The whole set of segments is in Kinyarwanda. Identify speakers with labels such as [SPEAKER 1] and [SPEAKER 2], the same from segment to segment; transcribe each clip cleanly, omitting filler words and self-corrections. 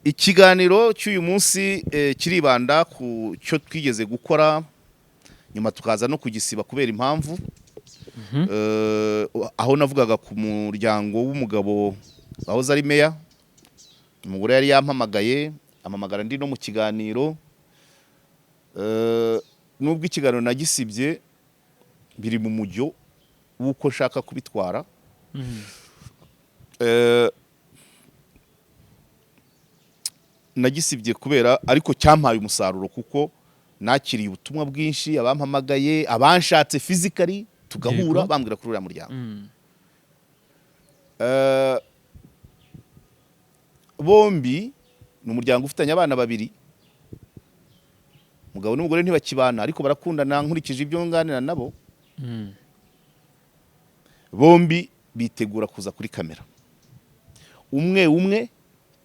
[SPEAKER 1] ikiganiro cy'uyu munsi kiribanda ku cyo twigeze gukora nyuma tukaza no kugisiba kubera impamvu aho navugaga ku muryango w'umugabo wahoze ari meya. Umugore yari yampamagaye amamagara ndi no mu kiganiro nubwo ikiganiro nagisibye biri mu mujyo w'uko nshaka kubitwara. Nagisibye kubera ariko cyampaye umusaruro kuko nakiriye ubutumwa bwinshi, abampamagaye, abanshatse physically tugahura bambwira kuri uriya muryango. Bombi ni umuryango ufitanye abana babiri, umugabo n'umugore ntibakibana ariko barakundana nkurikije ibyo nganira nabo. Bombi bitegura kuza kuri kamera, umwe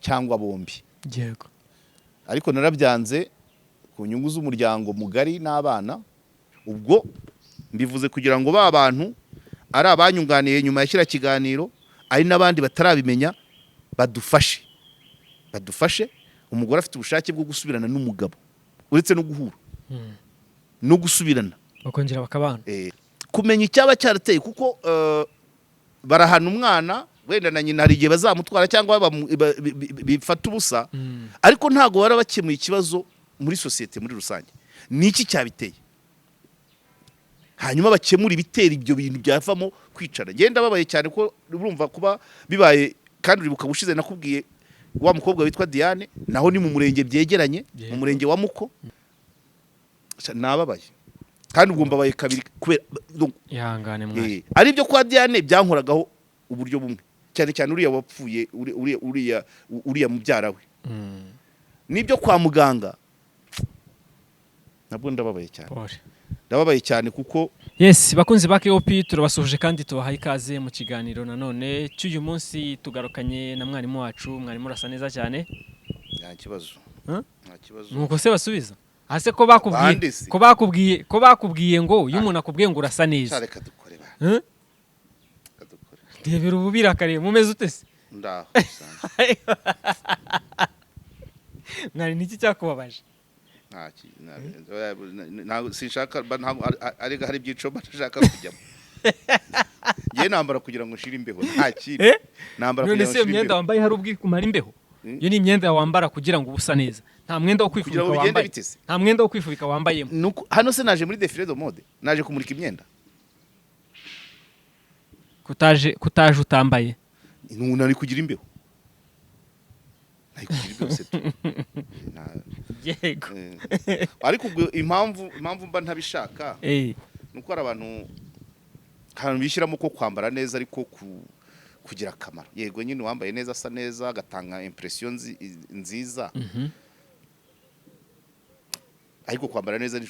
[SPEAKER 1] cyangwa bombi.
[SPEAKER 2] Yego.
[SPEAKER 1] Ariko narabyanze ku nyungu z'umuryango mugari n'abana. Ubwo mbivuze kugira ngo ba bantu ari abanyunganiye nyuma ya kiganiro ari n'abandi batarabimenya badufashe. Umugore afite ubushake bwo gusubirana n'umugabo uretse no guhura no gusubirana
[SPEAKER 2] bakongera bakabana.
[SPEAKER 1] Kumenya icyaba cyarateye kuko barahana umwana wenda na nyina hari igihe bazamutwara cyangwa bifata ubusa, ariko ntago barabakemuye ikibazo muri societe muri rusange. Niki cyabiteye? Hanyuma bakemura ibitera ibyo bintu byavamo kwicara. Genda babaye cyane ko urumva kuba bibaye, kandi uribuka bushize nakubwiye wa mukobwa witwa Diane, naho ni mu murenge byegeranye, mu murenge wa Muko. Nababaye kandi ubwo mbabaye kabiri kubera
[SPEAKER 2] ihangane mwari
[SPEAKER 1] ari byo kwa Diane byankoragaho uburyo bumwe, cyane cyane uriya wapfuye uriya mubyara we. Nibyo kwa muganga nabwo ndababaye cyane. Ndababaye cyane kuko
[SPEAKER 2] yes, bakunzi ba KOP turabasuhuje kandi tubahaye ikaze mu kiganiro nanone cy'uyu munsi. Tugarukanye na mwarimu wacu, mwarimu urasa neza cyane.
[SPEAKER 1] Nta kibazo.
[SPEAKER 2] Nuko se basubiza hase ko bakubwiye ngo iyo umuntu akubwiye ngo urasa neza.
[SPEAKER 1] Reka dukore ba.
[SPEAKER 2] Debera ububira kare mumeze ute se?
[SPEAKER 1] Ndaho.
[SPEAKER 2] Mwari niki cyakubabaje?
[SPEAKER 1] Sinshaka arega hari byico bashaka kujyamo. Ye nambara kugira ngo nshire imbeho nta kintu. Nambara kugira ngo nshire imbeho. None se imyenda wambaye hari ubwi kumara imbeho? Yo ni imyenda wambara kugira ngo ubusa neza. Nta mwenda wo kwifubika wambaye. Nta mwenda wo kwifubika wambayemo. Hano se naje muri défilé de mode. Naje kumurika imyenda.
[SPEAKER 2] Kutaje utambaye.
[SPEAKER 1] Nari kugira imbeho.
[SPEAKER 2] Yego.
[SPEAKER 1] Ariko impamvu mba ntabishaka nuko ari abantu bishyiramo ko kwambara neza ariko kugira akamaro. Yego nyine wambaye neza asa neza agatanga impression nziza, ariko kwambara neza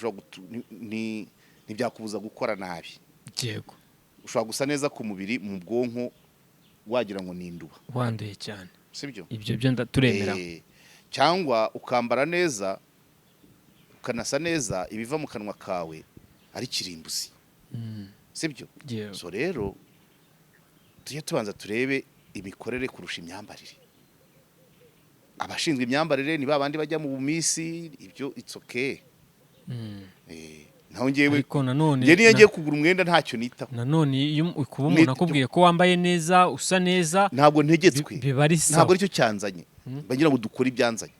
[SPEAKER 1] ntibyakubuza gukora nabi.
[SPEAKER 2] Yego.
[SPEAKER 1] Ushobora gusa neza ku mubiri, mu bwonko wagira ngo ninduba
[SPEAKER 2] wanduye cyane,
[SPEAKER 1] sibyo?
[SPEAKER 2] Ibyo byo ndaturemera.
[SPEAKER 1] Cyangwa ukambara neza ukanasa neza, ibiva mu kanwa kawe ari kirimbuzi. Sibyo? So rero tujye tubanza turebe imikorere kurusha imyambarire. Abashinzwe imyambarire ni babandi bajya mu bumisi, ibyo it's okay. Naho ngewe
[SPEAKER 2] ariko nanone
[SPEAKER 1] niyo ngiye kugura umwenda ntacyo nitaho.
[SPEAKER 2] Nanone iyo kuba umuntu akubwiye ko wambaye neza usa neza
[SPEAKER 1] ntabwo ntegetswe,
[SPEAKER 2] ntabwo
[SPEAKER 1] aricyo cyanzanye. Bagira ngo dukore ibyanzanye.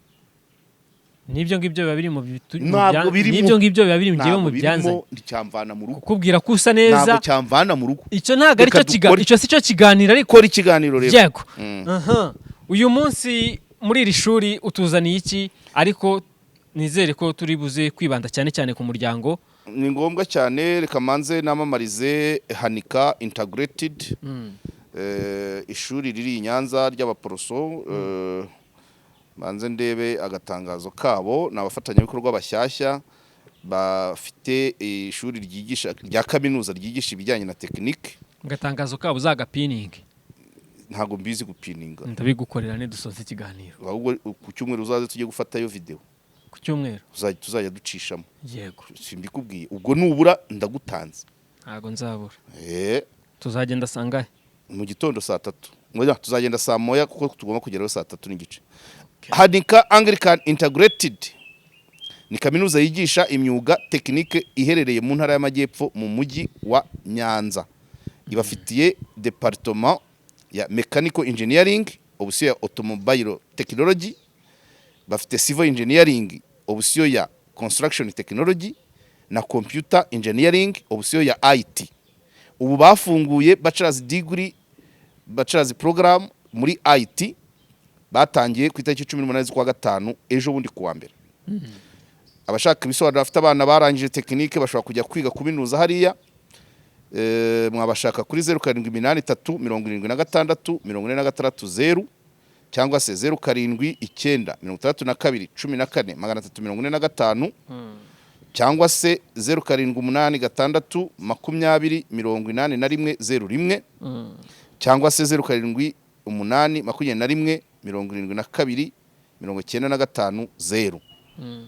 [SPEAKER 2] Nibyo ngibyo biba biri mu nibyo ngibyo biba biri mu byanzanye.
[SPEAKER 1] Nticyamvana mu rugo.
[SPEAKER 2] Kukubwira ko usa neza
[SPEAKER 1] ntabwo cyamvana mu rugo.
[SPEAKER 2] Icyo ntabwo aricyo kiganiro, icyo sicyo kiganiro ariko
[SPEAKER 1] kora ikiganiro rero.
[SPEAKER 2] Yego. Uyu munsi muri iri shuri utuzaniye iki? Ariko nizere ko turi buze kwibanda cyane cyane ku muryango.
[SPEAKER 1] Ni ngombwa cyane, reka manze namamarize Hanika Integrated, ishuri riri i Nyanza ry'abaporoso. Manze ndebe agatangazo kabo, n'abafatanyabikorwa bashyashya bafite ishuri ryigisha rya kaminuza ryigisha ibijyanye na tekinike.
[SPEAKER 2] Agatangazo kabo uzagapininge?
[SPEAKER 1] Ntago mbizi gupininga.
[SPEAKER 2] Ndabigukorera ne dusoza ikiganiro.
[SPEAKER 1] Ahubwo ku cyumweru uzaze tujye gufatayo video.
[SPEAKER 2] Ku cyumweru
[SPEAKER 1] tuzajya ducishamo.
[SPEAKER 2] Yego.
[SPEAKER 1] Simbikubwiye. Ubwo nubura ndagutanze.
[SPEAKER 2] Ntago nzabura. Tuzagenda sangahe?
[SPEAKER 1] Mu gitondo saa 3. Ngoja tuzagenda saa moya kuko tugomba kugeraho saa 3:30. Hanika Anglican Integrated ni kaminuza yigisha imyuga tekinike iherereye mu ntara y'Amajyepfo mu mujyi wa Nyanza. Ibafitiye departement ya Mechanical Engineering, option ya Automobile Technology, bafite Civil Engineering, option ya Construction Technology na Computer Engineering, option ya IT. Ubu bafunguye bachelor's degree, bachelor's program muri IT, batangiye ku itariki 18 z'ukwa gatanu ejo bundi kuwa mbere. Abashaka ibisobanuro bafite abana barangije tekinike bashobora kujya kwiga kubinuza hariya. Mwabashaka kuri 07837640 cyangwa se 0779321445 cyangwa se 0786208101 cyangwa se 0788217295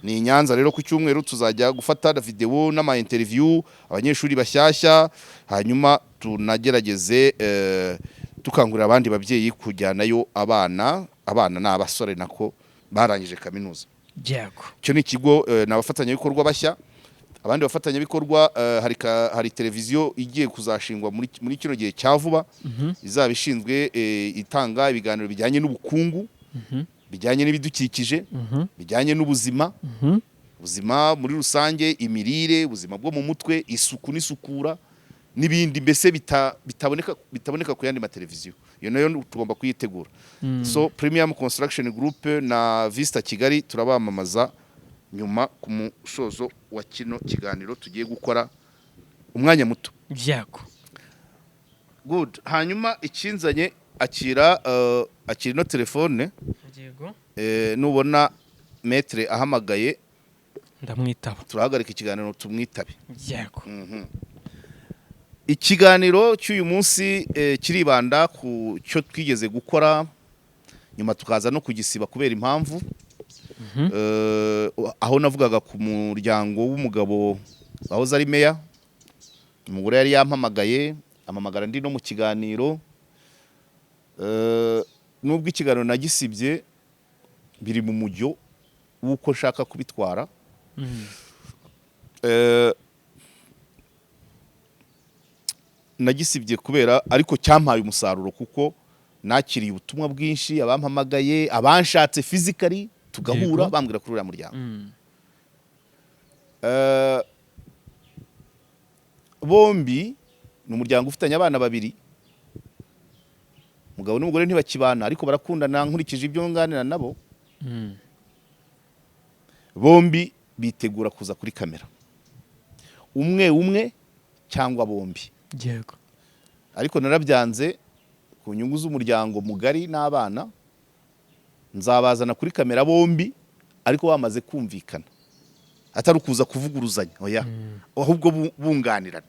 [SPEAKER 1] ni Nyanza. Rero ku cyumweru tuzajya gufata video n'ama interview abanyeshuri bashyashya, hanyuma tunagerageze tukangurira abandi babyeyi kujyanayo abana n'abasore nako barangije kaminuza.
[SPEAKER 2] Yego,
[SPEAKER 1] cyo ni ikigo n'abafatanya bikorwa bashya. Abandi bafatanya bikorwa hari televiziyo igiye kuzashingwa muri kino gihe cya vuba, izaba ishinzwe itanga ibiganiro bijyanye n'ubukungu, bijyanye n'ibidukikije, bijyanye n'ubuzima, ubuzima muri rusange, imirire, ubuzima bwo mu mutwe, isuku n'isukura n'ibindi, mbese bitaboneka ku yandi mateleviziyo. Iyo nayo tugomba kuyitegura. So Premium Construction Group na Vista Kigali turabamamaza nyuma ku musozo wa kino kiganiro tugiye gukora umwanya muto.
[SPEAKER 2] Yego.
[SPEAKER 1] Good. Hanyuma ikinzanye akira no telefone.
[SPEAKER 2] Yego.
[SPEAKER 1] Nubona metre ahamagaye
[SPEAKER 2] ndamwitaba.
[SPEAKER 1] Turahagarika ikiganiro tumwitabe.
[SPEAKER 2] Yego.
[SPEAKER 1] Ikiganiro cy'uyu munsi kiribanda ku cyo twigeze gukora nyuma tukaza no kugisiba kubera impamvu. Aho navugaga ku muryango w'umugabo wahoze ari meya. Umugore yari yampamagaye amamagara ndi no mu kiganiro. Nubwo ikiganiro nagisibye biri mu mujyo w'uko nshaka kubitwara. Nagisibye kubera ariko cyampaye umusaruro kuko nakiriye ubutumwa bwinshi, abampamagaye, abanshatse physically tugahura bambwira kuri uriya muryango. Bombi ni umuryango ufitanye abana babiri. Umugabo n'umugore ntibakibana ariko barakundana nkurikije ibyo nganira nabo. Bombi bitegura kuza kuri kamera, umwe cyangwa bombi.
[SPEAKER 2] Yego.
[SPEAKER 1] Ariko narabyanze ku nyungu z'umuryango mugari n'abana. Nzabazana kuri kamera bombi ariko bamaze kumvikana, atari kuza kuvuguruzanya, oya, ahubwo bunganirana.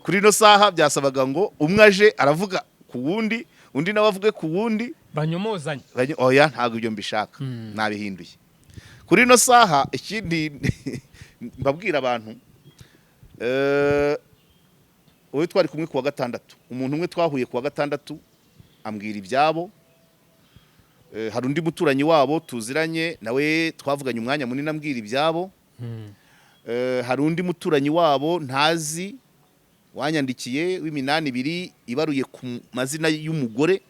[SPEAKER 1] Kuri no saha byasabaga ngo umwe aje aravuga ku wundi, undi nawe avuge ku wundi,
[SPEAKER 2] banyomozanye.
[SPEAKER 1] Oya, ntago ibyo mbishaka, nabihinduye. Kuri no saha ikindi mbabwira abantu, wowe twari kumwe kuwa gatandatu, umuntu umwe twahuye kuwa gatandatu ambwira ibyabo. Hari undi muturanyi wabo tuziranye nawe twavuganye umwanya munini ambwira ibyabo. Hari undi muturanyi wabo ntazi wanyandikiye w'iminani ibiri ibaruye ku mazina y'umugore,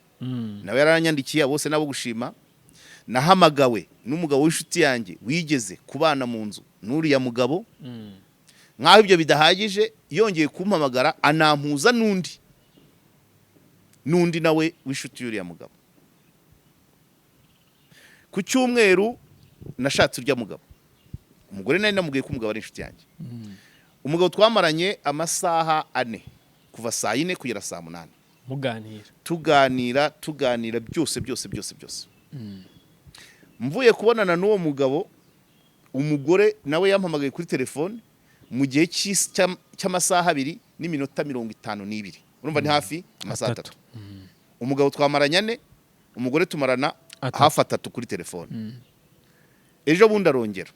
[SPEAKER 1] nawe yaranyandikiye, bose nabo gushima. Nahamagawe n'umugabo w'inshuti yanjye wigeze kubana mu nzu n'uriya mugabo. Nkaho ibyo bidahagije yongeye kumpamagara anampuza n'undi nawe w'inshuti y'uriya mugabo. Ku cyumweru nashatse urya mugabo, umugore nari namubwiye ko umugabo ari inshuti yanjye. Umugabo twamaranye amasaha 4 kuva saa 4 kugera saa 8 tuganira byose. Mvuye kubonana n'uwo mugabo, umugore nawe yampamagaye kuri telefone mu gihe cy'amasaha 2 n'iminota 52. Urumva ni hafi amasaha 3. Umugabo twamaranye 4, umugore tumarana hafi 3 kuri telefone. Ejo bundi arongera.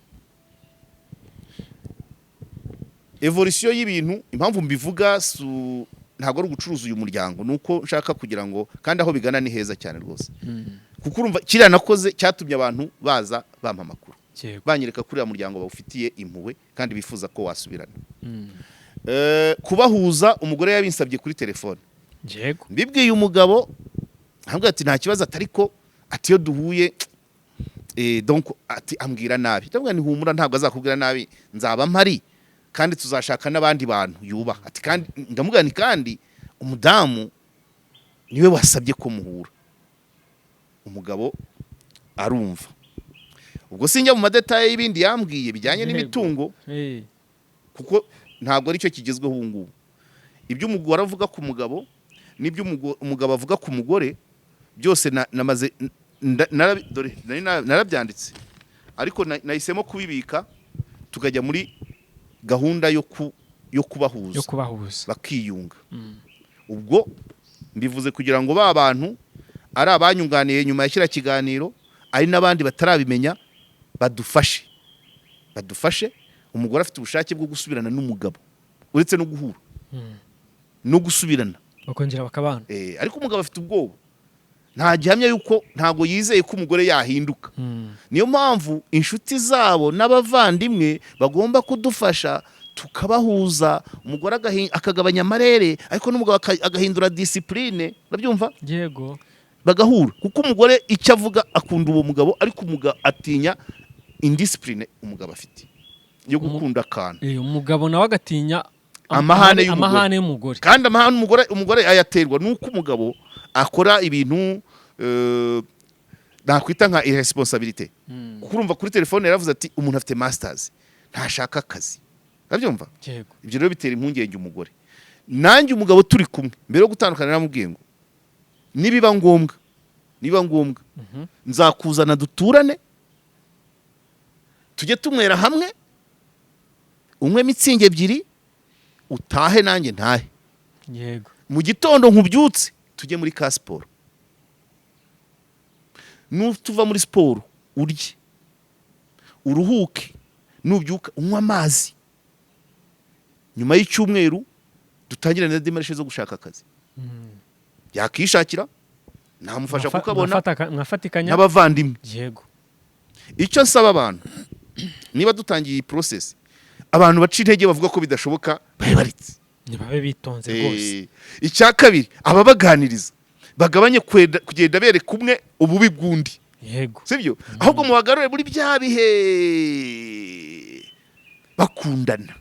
[SPEAKER 1] Evolution y'ibintu, impamvu mbivuga ntabwo ari ugucuruza uyu muryango, nuko nshaka kugira ngo kandi aho bigana ni heza cyane rwose. Kuko urumva kiriya nakoze cyatumye abantu baza bampa amakuru, banyereka kuri ya muryango bawufitiye impuhwe kandi bifuza ko wasubirana. Kubahuza, umugore yabinsabye kuri telefone, mbibwiye umugabo ambwira ati nta kibazo, atariko ati iyo duhuye donc ati ambwira nabi, ndabwira ni humura ntabwo azakubwira nabi, nzaba mpari kandi tuzashaka n'abandi bantu yubaha. Ati kandi ndamubwira ni kandi umudamu niwe wasabye ko muhura. Umugabo arumva. Ubwo sinjya mu madetaye y'ibindi yambwiye bijyanye n'imitungo, kuko ntabwo ari cyo kigezweho ubu ngubu. Ibyo umugore avuga ku mugabo n'ibyo umugabo avuga ku mugore byose namaze narabyanditse, ariko nahisemo kubibika tukajya muri gahunda yo kubahuza bakiyunga. Ubwo mbivuze kugira ngo ba bantu ari abanyunganiye nyuma ya kira kiganiro, ari n'abandi batarabimenya, badufashe umugore afite ubushake bwo gusubirana n'umugabo, uretse no guhura no gusubirana
[SPEAKER 2] bakongera bakabana.
[SPEAKER 1] Ariko umugabo afite ubwoba, nta gihamya yuko, ntago yizeye ko umugore yahinduka. Niyo mpamvu inshuti zabo n'abavandimwe bagomba kudufasha tukabahuza, umugore akagabanya amarere, ariko n'umugabo agahindura discipline, urabyumva?
[SPEAKER 2] Yego.
[SPEAKER 1] Bagahura, kuko umugore icyo avuga akunda uwo mugabo, ariko umugabo atinya indiscipline umugabo afite yo gukunda akantu.
[SPEAKER 2] Umugabo nawe agatinya
[SPEAKER 1] amahane
[SPEAKER 2] y'umugore.
[SPEAKER 1] Kandi amahane umugore ayaterwa nuko umugabo akora ibintu nakwita nka irresponsibility. Kuko urumva kuri telefone yaravuze ati umuntu afite masters ntashaka akazi, urabyumva? Ibyo rero bitera impungenge umugore. Nanjye umugabo turi kumwe mbere yo gutandukana namubwiye ngo nibiba ngombwa nzakuzana duturane, tujye tumwera hamwe, umwe mitsingi ebyiri, utahe nanjye ntahe.
[SPEAKER 2] Yego.
[SPEAKER 1] Mu gitondo nkubyutse tujye muri ka siporo, nutuva muri siporo urye uruhuke, nubyuka unywa amazi, nyuma y'icyumweru dutangire na demarishe zo gushaka akazi. Yakishakira namufasha kukabona n'abavandimwe.
[SPEAKER 2] Yego.
[SPEAKER 1] Icyo nsaba abantu, niba dutangiye iyi process, abantu baca intege bavuga ko bidashoboka babaritse,
[SPEAKER 2] nibabe bitonze rwose.
[SPEAKER 1] Icya kabiri, ababaganiriza bagabanye kugenda bereka umwe ububi bw'undi.
[SPEAKER 2] Yego.
[SPEAKER 1] Sibyo? Ahubwo mubagarure muri bya bihe bakundana.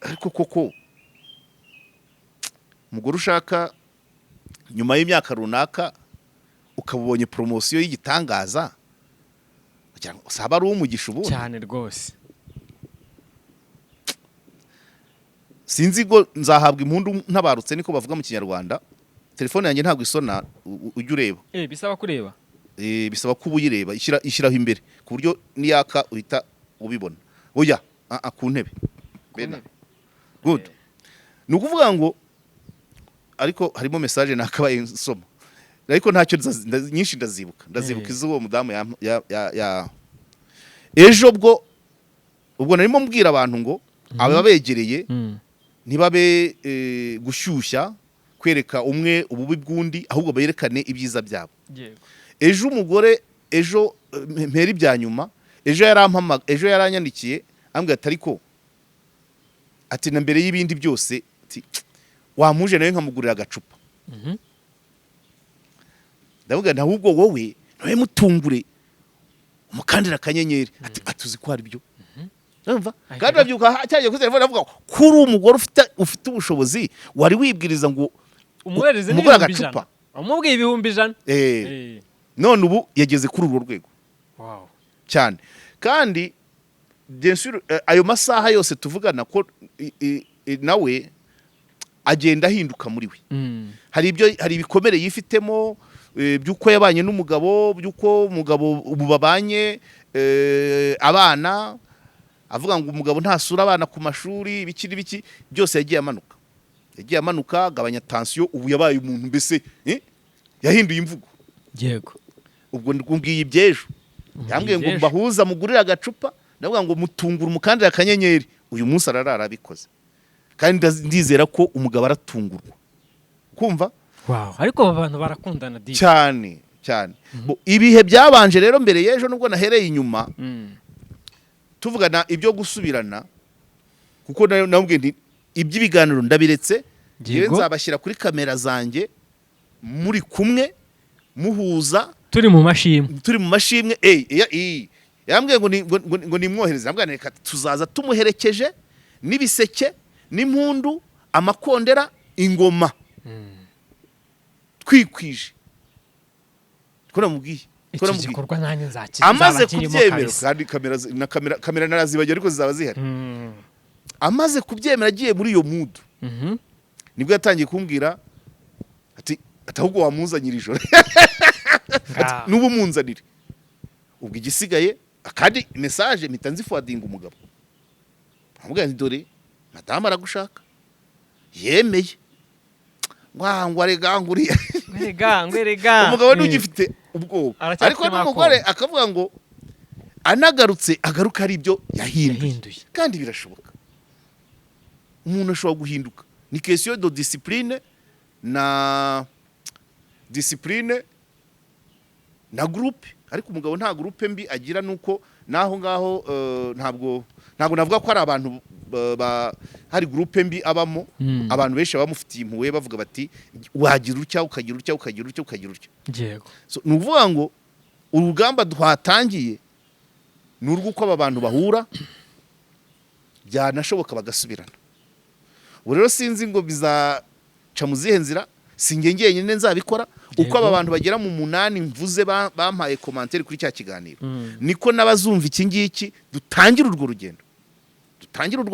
[SPEAKER 1] Ariko koko umugore ushaka nyuma y'imyaka runaka ukabubonye promotion y'igitangaza, kugira ngo usaba ari umugisha ubundi
[SPEAKER 2] cyane rwose.
[SPEAKER 1] Sinzi ngo nzahabwa impundu ntabarutse, niko bavuga mu Kinyarwanda. Telefone yanjye ntabwo isona ujya ureba.
[SPEAKER 2] Bisaba kureba.
[SPEAKER 1] Bisaba ko ubuyireba, ishyiraho imbere ku buryo niyaka uhita ubibona. Oya, ku ntebe. Good. Ni ukuvuga ngo ariko harimo message nakabaye nsoma, ariko ntacyo nyinshi ndazibuka izuwo mudamu ya ejo ubwo narimo mbwira abantu ngo ababegereye ntibabe gushyushya kwereka umwe ububi bw'undi, ahubwo berekane ibyiza byabo. Ejo umugore mpera ibya nyuma, ejo yaranyandikiye ambwira ati ariko ati na mbere y'ibindi byose wamuje nawe nkamugurira agacupa. Ndavuga nta ahubwo wowe nawe mutungure umukandira akanyenyeri, atuzi ko ari byo. Urumva? Kandi babyuka cyagiye kuri telefone avuga kuri umugore ufite ubushobozi wari wibwiriza ngo
[SPEAKER 2] umuhereze
[SPEAKER 1] agacupa,
[SPEAKER 2] umubwiye 100.
[SPEAKER 1] None ubu yageze kuri urwo rwego.
[SPEAKER 2] Wow.
[SPEAKER 1] Cyane. Kandi bien sûr ayo masaha yose tuvugana ko nawe agenda ahinduka muri we. Hari ibikomere yifitemo byuko yabanye n'umugabo, byuko umugabo ubu babanye abana, avuga ngo umugabo ntasura abana ku mashuri, biki byose yagiye amanuka agabanya tension, ubu yabaye umuntu mbese yahinduye imvugo.
[SPEAKER 2] Yego.
[SPEAKER 1] Ubwo ndikumbwiye ibyejo, yambwiye ngo bahuza mugurira agacupa, ndavuga ngo mutungura umukandira akanyenyeri, uyu munsi ararara abikoze. kandi ndizera ko umugabo aratungurwa kumva.
[SPEAKER 2] Wow, ariko aba bantu barakundana
[SPEAKER 1] cyane cyane. Ibihe byabanje rero mbere y'ejo nubwo nahereye inyuma tuvugana ibyo gusubirana, kuko nabwiye nti iby'ibiganiro ndabiretse, yewe nzabashyira kuri kamera zanjye muri kumwe muhuza,
[SPEAKER 2] turi mu mashimwe.
[SPEAKER 1] yambwiye ngo nimwohereze, nabwo reka tuzaza tumuherekeje n'ibiseke n'impundu, amakondera, ingoma, twikwije.
[SPEAKER 2] Iki gikorwa nanjye nzakira.
[SPEAKER 1] Amaze kubyemera, kandi kamera narazibajya ariko zizaba zihari. Amaze kubyemera agiye muri iyo mudu, nibwo yatangiye kumbwira ati ahubwo wamuzanira ijoro n'ubu munzanire. Ubwo igisigaye kandi message mpita nzifuadinga umugabo, amubwira nti dore madamu aragushaka, yemeye. Ngo arega nguriya umugabo ntugifite ubwoba, ariko n'umugore akavuga ngo anagarutse agaruka ari ibyo yahinduye. Kandi birashoboka, umuntu ashobora guhinduka. Ni question de discipline na groupe, ariko umugabo nta groupe mbi agira, nuko naho ngaho ntabwo navuga ko ari abantu hari groupe mbi abamo. Abantu benshi bamufitiye impuhwe bavuga bati wagira utya ukagira utya ukagira utya ukagira utya.
[SPEAKER 2] Yego,
[SPEAKER 1] so nuvuga ngo urugamba twatangiye ni urw'uko aba bantu bahura byanashoboka bagasubirana. Ubu rero sinzi ngo bizaca mu zihe nzira, singe ngenyine nzabikora. Uko aba bantu bagera mu 8 mvuze bampaye commentaire kuri cya kiganiro, niko nabazumva iki ngiki dutangira urwo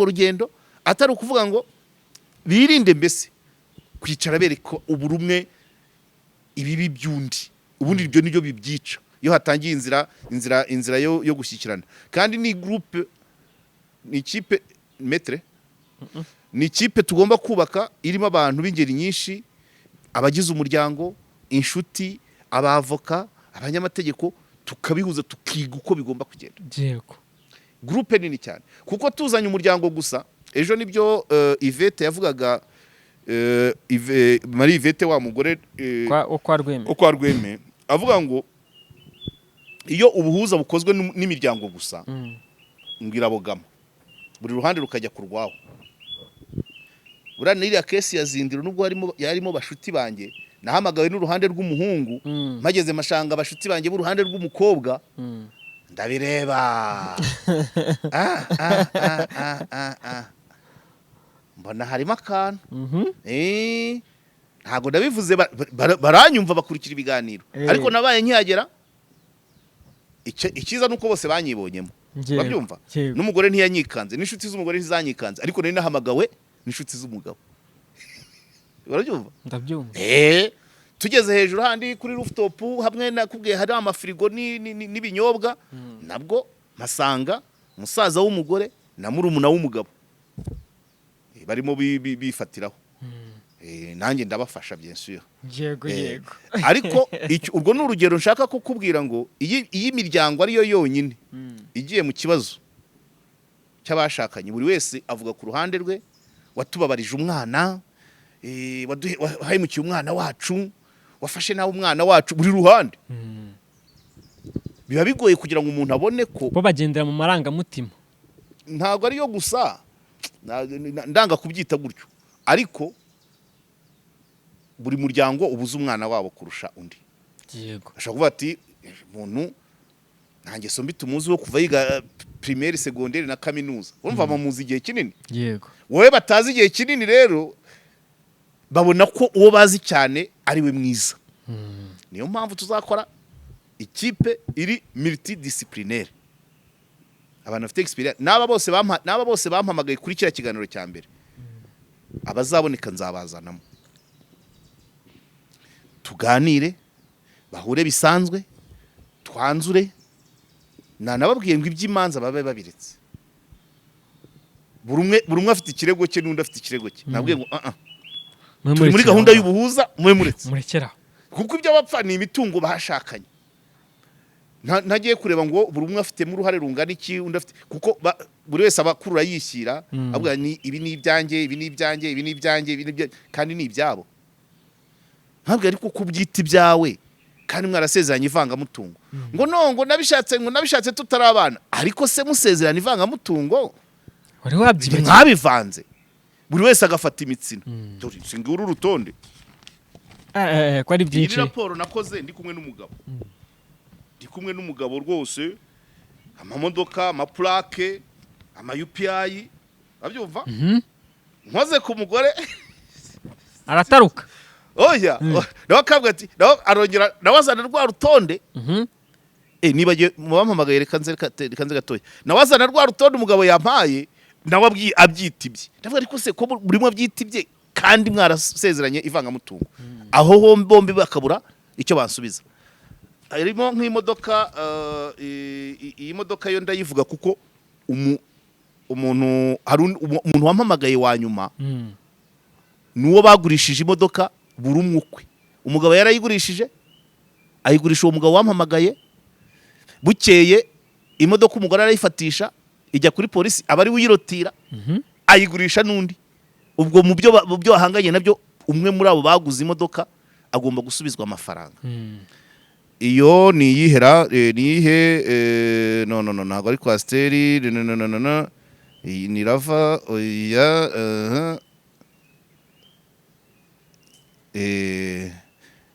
[SPEAKER 1] rugendo, atari ukuvuga ngo birinde mbese kwicara bereka uburumwe ibibi byundi. Ubundi ibyo nibyo bibyica iyo hatangiye inzira yo gushyikirana. Kandi ni groupe, ni ikipe metre, ni ikipe tugomba kubaka irimo abantu b'ingeri nyinshi, abagize umuryango, inshuti, abavoka, abanyamategeko, tukabihuza tukiga uko bigomba kugenda.
[SPEAKER 2] Yego,
[SPEAKER 1] groupe nini cyane, kuko tuzanye umuryango gusa. Ejo nibyo Yvette yavugaga, Marie Yvette wa mugore kwa Rweme avuga ngo iyo ubuhuza bukozwe n'imiryango gusa ngira bogama, buri ruhande rukajya kurwaho. Burana iriya kesi ya Zindiro nubwo yarimo bashuti banjye, nahamagawe n'uruhande rw'umuhungu, mageze mashanga bashuti banjye b'uruhande rw'umukobwa, ndabireba mbona harimo akantu. Ntago ndabivuze, baranyumva bakurikira ibiganiro, ariko nabaye nkihagera ikiza nuko bose banyibonyemo, babyumva. N'umugore ntiyanyikanze, n'inshuti z'umugore ntizanyikanze, ariko nari nahamagawe n'inshuti z'umugabo. Barabyumva?
[SPEAKER 2] Ndabyumva.
[SPEAKER 1] Tugeze hejuru handi kuri rooftop, hamwe nakubwiye hari amafirigo n'ibinyobwa, nabwo mpasanga umusaza w'umugore na murumuna w'umugabo barimo bifatiraho. Nanjye ndabafasha bien sûr.
[SPEAKER 2] Yego.
[SPEAKER 1] Ariko urwo ni urugero nshaka kukubwira ngo iyi miryango ariyo yonyine igiye mu kibazo cy'abashakanye, buri wese avuga ku ruhande rwe, watubabarije umwana, wahemukiye umwana wacu, wafashe nawe umwana wacu, buri ruhande. Biba bigoye kugira ngo umuntu abone ko
[SPEAKER 2] bo bagendera mu marangamutima.
[SPEAKER 1] Ntabwo ariyo gusa, ndanga kubyita gutyo, ariko buri muryango ubuze umwana wabo kurusha undi.
[SPEAKER 2] Yego,
[SPEAKER 1] ashaka kuvuga ati umuntu nanjye sombi tumuzi wo kuva yiga primaire, secondaire na kaminuza, urumva bamuzi igihe kinini.
[SPEAKER 2] Yego,
[SPEAKER 1] wowe batazi igihe kinini rero babona ko uwo bazi cyane ari we mwiza. Niyo mpamvu tuzakora ikipe iri multidisciplinaire, abantu bafite experience. N'aba bose bampamagaye kuri kiriya kiganiro cya mbere, abazaboneka nzabazanamo tuganire, bahure bisanzwe, twanzure. Nababwiye ngo iby'imanza babe babiretse, buri umwe afite ikirego cye n'undi afite ikirego cye. Nabwiye ngo turi muri gahunda y'ubuhuza, mwe murekera, kuko ibyo bapfa ni imitungo bashakanye. ntagiye kureba ngo buri umwe afitemo uruhare rungana iki undi afite, kuko buri wese abakurura yishyira avuga ni ibi ni ibyanjye, ibi ni ibyanjye, ibi ni ibyanjye, ibi ni ibyanjye, kandi ni ibyabo. Ntabwo ariko kubyita ibyawe kandi mwarasezeranye ivangamutungo ngo no ngo nabishatse tutarabana, ariko se musezerana ivangamutungo
[SPEAKER 2] wari wabyibagiwe
[SPEAKER 1] mwabivanze, buri wese agafata imitsina. Dore singa uru rutonde
[SPEAKER 2] ko ari byinshi.
[SPEAKER 1] Iyi raporo nakoze ndi kumwe n'umugabo rwose, amamodoka, amaplake, ama UPI, abyumva. Nkoze ku mugore
[SPEAKER 2] arataruka.
[SPEAKER 1] Oya, nawe akabwa ati, nawe arongera nawazana rwa rutonde. Nibagiye mubampamagaye rekanze gatoya. Nawazana rwa rutonde umugabo yampaye, nawe abyitibye. Ndavuga ariko se ko buri mwe abyitibye kandi mwarasezeranye ivangamutungo. Aho bombi bakabura icyo bansubiza. Harimo nk'imodoka, iyi modoka yo ndayivuga kuko umuntu wampamagaye wa nyuma nuwo bagurishije imodoka buri umwukwe. Umugabo yarayigurishije, ayigurisha uwo mugabo wampamagaye. Bukeye imodoka umugore arayifatisha, ijya kuri polisi, abari uyirotira, ayigurisha n'undi. Ubwo mu byo bahanganye nabyo, umwe muri abo baguze imodoka agomba gusubizwa amafaranga. Iyo ni iyihera, no ntabwo ari kwasteri, no iyi ni Rava, oya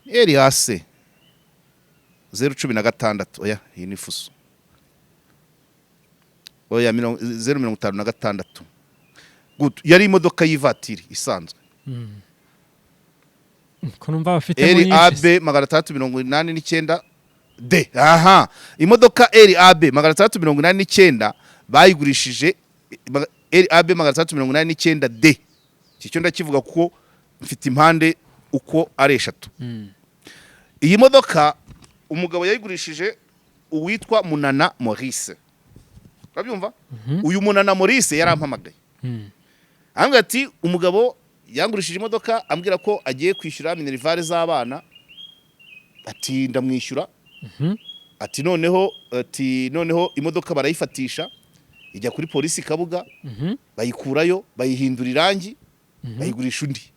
[SPEAKER 1] Eliase 016, oya iyi ni Fuso, oya 056. Good, yari imodoka y'ivatiri isanzwe.
[SPEAKER 2] Ko numva bafite muri
[SPEAKER 1] LAB 389 D. Aha, imodoka LAB 389 bayigurishije, LAB 389 D. Cyo ndakivuga kuko mfite impande uko ari 3. Iyi modoka umugabo yayigurishije uwitwa Munana Maurice. Urabyumva? Uyu Munana Maurice yarampamagaye. Ambwira ati umugabo yangurishije imodoka, ambwira ko agiye kwishyura minerivare z'abana, ati ndamwishyura. Ati noneho imodoka barayifatisha, ijya kuri polisi Kabuga, bayikurayo, bayihindura irangi, bayigurisha undi.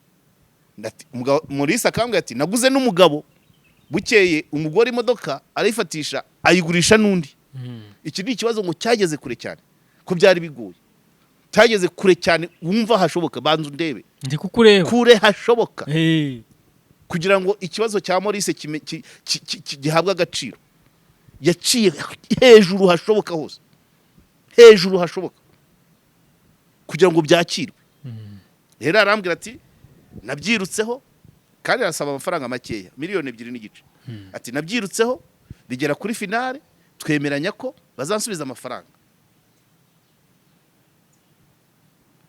[SPEAKER 1] Umugabo Maurice akambwira ati naguze n'umugabo. Bukeye umugore imodoka arayifatisha, ayigurisha n'undi. Iki ni ikibazo ngo cyageze kure cyane, ko byari bigoye. Cyageze kure cyane, wumva hashoboka, banzu ndebe.
[SPEAKER 2] Ndi kukureba.
[SPEAKER 1] Kure hashoboka. Kugira ngo ikibazo cya Maurice gihabwa agaciro. Yaciye hejuru hashoboka hose. Hejuru hashoboka. Kugira ngo byakirwe. Rero arambwira ati nabyirutseho, kandi arasaba amafaranga makeya, 2.2 miliyoni. Ati nabyirutseho bigera kuri finale, twemeranya ko bazansubiza amafaranga.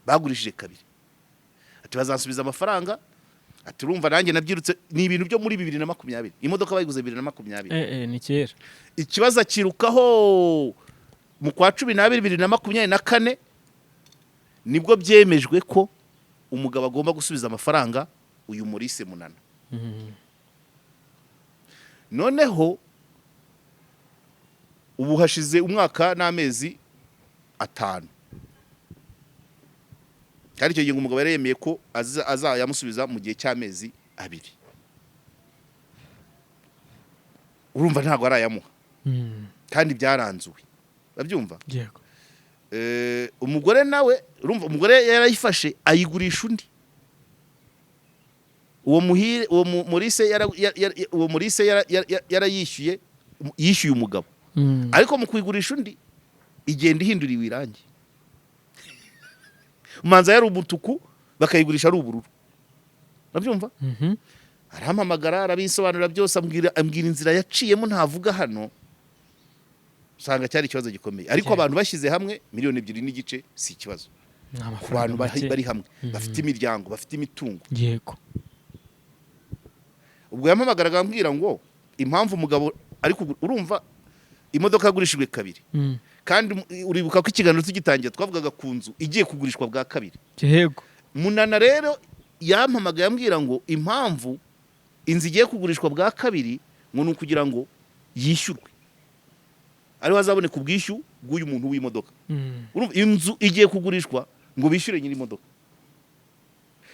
[SPEAKER 1] Bagurishije kabiri. Ati bazansubiza amafaranga. Ati urumva nanjye nabyirutse, ni ibintu byo muri 2020. Imodoka bayiguze 2020.
[SPEAKER 2] Ni kera.
[SPEAKER 1] Ikibazo kirukaho mu kwa 12 2024 nibwo byemejwe ko umugabo agomba gusubiza amafaranga uyu Maurice Munana. Noneho ubu hashize umwaka n'amezi 5. Kandi icyo gihe umugabo yaremeye ko azayamusubiza mu gihe cy'amezi 2. Urumva ntago arayamuha. Kandi byaranzuwe. Babyumva?
[SPEAKER 2] Yego.
[SPEAKER 1] Umugore nawe, urumva umugore yarayifashe ayigurisha undi. Uwo Maurice yarayishyuye, yishyuye umugabo. Ariko mu kuyigurisha undi igenda ihinduriwe irangi. Umanza yari umutuku bakayigurisha ari ubururu. Nabyumva? Arampamagara, arabisobanura byose, ambwira inzira yaciyemo ntavuga hano. Usanga cyari ikibazo gikomeye. Ariko abantu bashyize hamwe 2.2 miliyoni si ikibazo. Ku bantu bari hamwe, bafite imiryango, bafite imitungo.
[SPEAKER 2] Yego.
[SPEAKER 1] Ubwo yampamagaraga ambwira ngo impamvu umugabo ariko urumva imodoka yagurishijwe kabiri. Kandi uribuka ko ikiganiro tugitangiye twavugaga ku nzu igiye kugurishwa bwa kabiri.
[SPEAKER 2] Yego.
[SPEAKER 1] Munana rero yampamagaye ambwira ngo impamvu inzu igiye kugurishwa bwa kabiri ngo ni ukugira ngo yishyurwe. ariho hazaboneka ubwishyu bw'uyu muntu w'imodoka. Urumva inzu igiye kugurishwa ngo bishyure nyiri imodoka,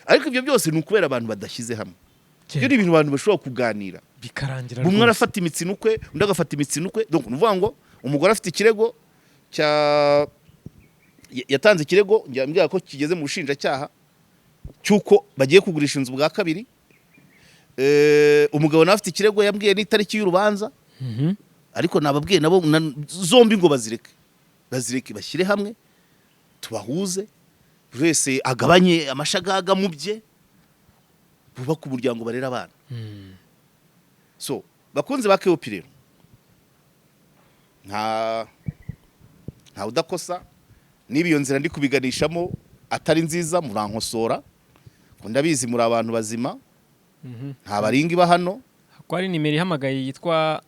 [SPEAKER 1] ariko ibyo byose ni ukubera abantu badashyize hamwe. Ibyo ni ibintu abantu bashobora kuganira
[SPEAKER 2] bikarangira,
[SPEAKER 1] umwe arafata imitsino ukwe undi agafata imitsino ukwe. Donc nuvuga ngo umugore afite ikirego yatanze ikirego njya ko kigeze mu bushinjacyaha cyuko bagiye kugurisha inzu bwa kabiri. Umugabo nawe afite ikirego yambwiye n'itariki y'urubanza, ariko nababwiye nabo zombi ngo bazireke bashyire hamwe, tubahuze, buri wese agabanye amashagaga mu bye, bubaka umuryango barera abana. So bakunze ba KOP rero, nta udakosa, niba iyo nzira ndi kubiganishamo atari nziza murankosora, ndabizi muri abantu bazima, nta baringa iba hano.
[SPEAKER 2] Ko ari nimero ihamagaye yitwa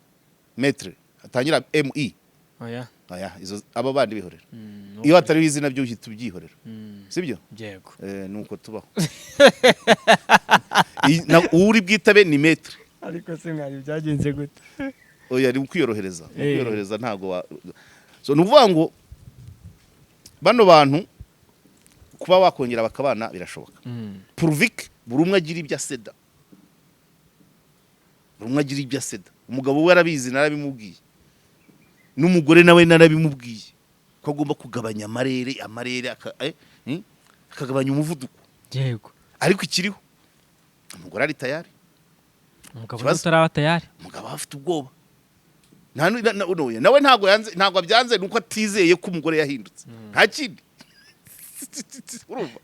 [SPEAKER 1] Maître atangira MI. Oya izo abo bandi bihorera. Iyo atari izina byo uhita ubyihorera. Sibyo?
[SPEAKER 2] Yego.
[SPEAKER 1] Nuko tubaho. Uri bwitabe ni Maître.
[SPEAKER 2] Ariko se mwari byagenze gute?
[SPEAKER 1] Oya ari kwiyorohereza. Kwiyorohereza ntago so nuvuga ngo bano bantu kuba wakongera bakabana birashoboka. Purvik buri umwe agira ibya seda. Umugabo we arabizi narabimubwiye, n'umugore nawe narabimubwiye ko agomba kugabanya amarere akagabanya umuvuduko.
[SPEAKER 2] Yego.
[SPEAKER 1] Ariko ikiriho umugore ari tayari,
[SPEAKER 2] umugabo utaraba tayari,
[SPEAKER 1] umugabo afite ubwoba. Nawe ntago byanze nuko atizeye ko umugore yahindutse. Nta kindi. Urumva?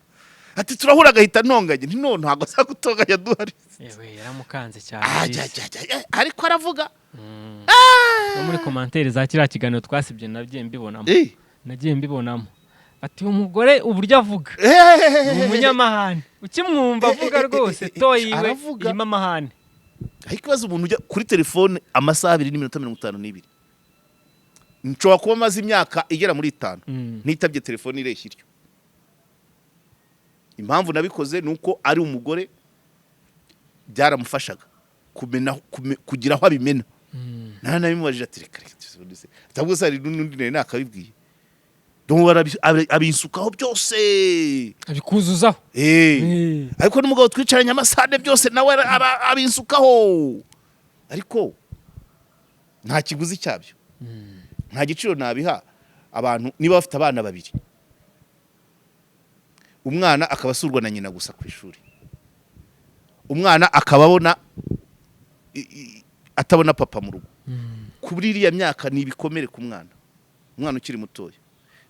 [SPEAKER 1] Ati turahura agahita ntonganye, none ntago azagutonganya duhari.
[SPEAKER 2] Yewe yaramukanze cyane.
[SPEAKER 1] Ariko aravuga.
[SPEAKER 2] No muri commentaire za kiriya kiganiro twasibye nagiye mbibonamo. Ati umugore uburyo avuga. Umunyamahane. Ukimwumva avuga rwose toyiwe imamahane.
[SPEAKER 1] Ariko baza umuntu ujya kuri telefone amasaha 2:52. Nshobora kuba maze imyaka igera muri 5 ntitabye telefone ireshya iryo. Impamvu nabikoze nuko ari umugore byaramufashaga kugira aho abimena. Nabimubajije ati reka tabwo sari n'undi nari nakabibwiye. Abinsukaho byose
[SPEAKER 2] abikuzuzaho.
[SPEAKER 1] Ariko n'umugabo twicaranye amasade byose nawe abinsukaho. Ariko nta kiguzi cyabyo, nta giciro nabiha abantu. Niba bafite abana babiri, umwana akabasurwa na nyina gusa ku ishuri, umwana akababona atabona papa mu rugo, kuri iriya myaka ni ibikomere ku mwana ukiri mutoya.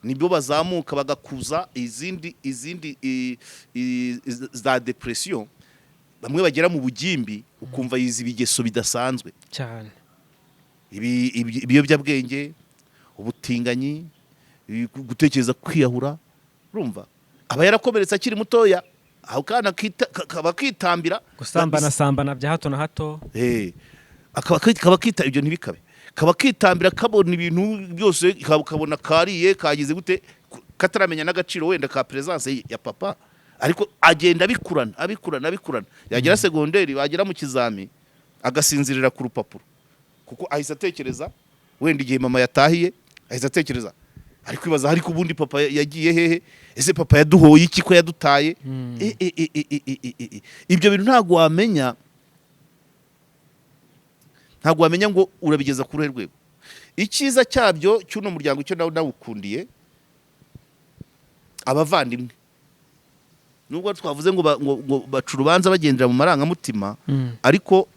[SPEAKER 1] Nibyo bazamuka bagakuza izindi za depression, bamwe bagera mu bugimbi ukumva yizi bigeso bidasanzwe
[SPEAKER 2] cyane,
[SPEAKER 1] ibiyobyabwenge, ubutinganyi, gutekereza kwiyahura. Urumva aba yarakomeretse akiri mutoya, aho kana bakitambira
[SPEAKER 2] gusambana bya hato na hato.
[SPEAKER 1] Akaba kita ibyo ntibikabe, kaba kitambira kabona ibintu byose, kabona kariye kagize gute, kataramenya n'agaciro wenda ka presence ya papa. Ariko agenda abikurana yagera segonderi, bagera mu kizami agasinzirira ku rupapuro, kuko ahise atekereza wenda igihe mama yatahiye, ahise atekereza ari kwibaza ariko ubundi papa yagiye hehe, ese papa yaduhoye iki ko yadutaye. Ibyo bintu ntago wamenya ngo urabigeza ku ruhe rwego. Icyiza cyabyo cy'uno muryango cyo nawe nawukundiye abavandimwe, nubwo twavuze ngo baca urubanza bagendera mu marangamutima, ariko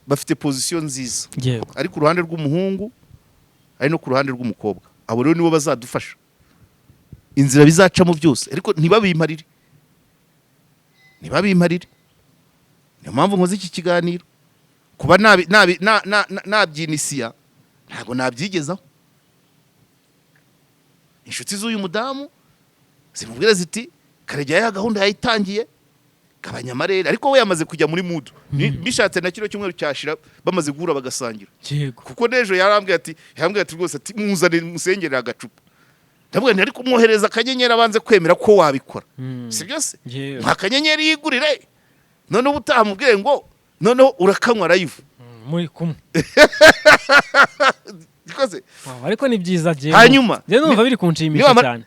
[SPEAKER 1] bafite position nziza, ari ku ruhande rw'umuhungu ari no ku ruhande rw'umukobwa. Abo rero nibo bazadufasha inzira bizacamo byose, ariko ntibabimparire. Niyo mpamvu nkoze iki kiganiro, kuba nabyinisiya ntabwo nabyigezaho. Inshuti z'uyu mudamu zimubwira ziti Karegeya ya gahunda yayitangiye, gabanya amarere, ariko we yamaze kujya muri mood. Bishatse na kiro cyumweru cyashira bamaze guhura bagasangira. Kuko nejo yarambwiye ati rwose ati muzane musengere agacupa. Ndabwo nti ariko mwohereza akanyenyeri abanze kwemera ko wabikora. Si byose? Nka kanyenyeri yigurire. None ubutamubwiye ngo noneho urakanywa live.
[SPEAKER 2] Muri kumwe.
[SPEAKER 1] se
[SPEAKER 2] ariko ni byiza je
[SPEAKER 1] hanyuma
[SPEAKER 2] je numva biri kunshimisha cyane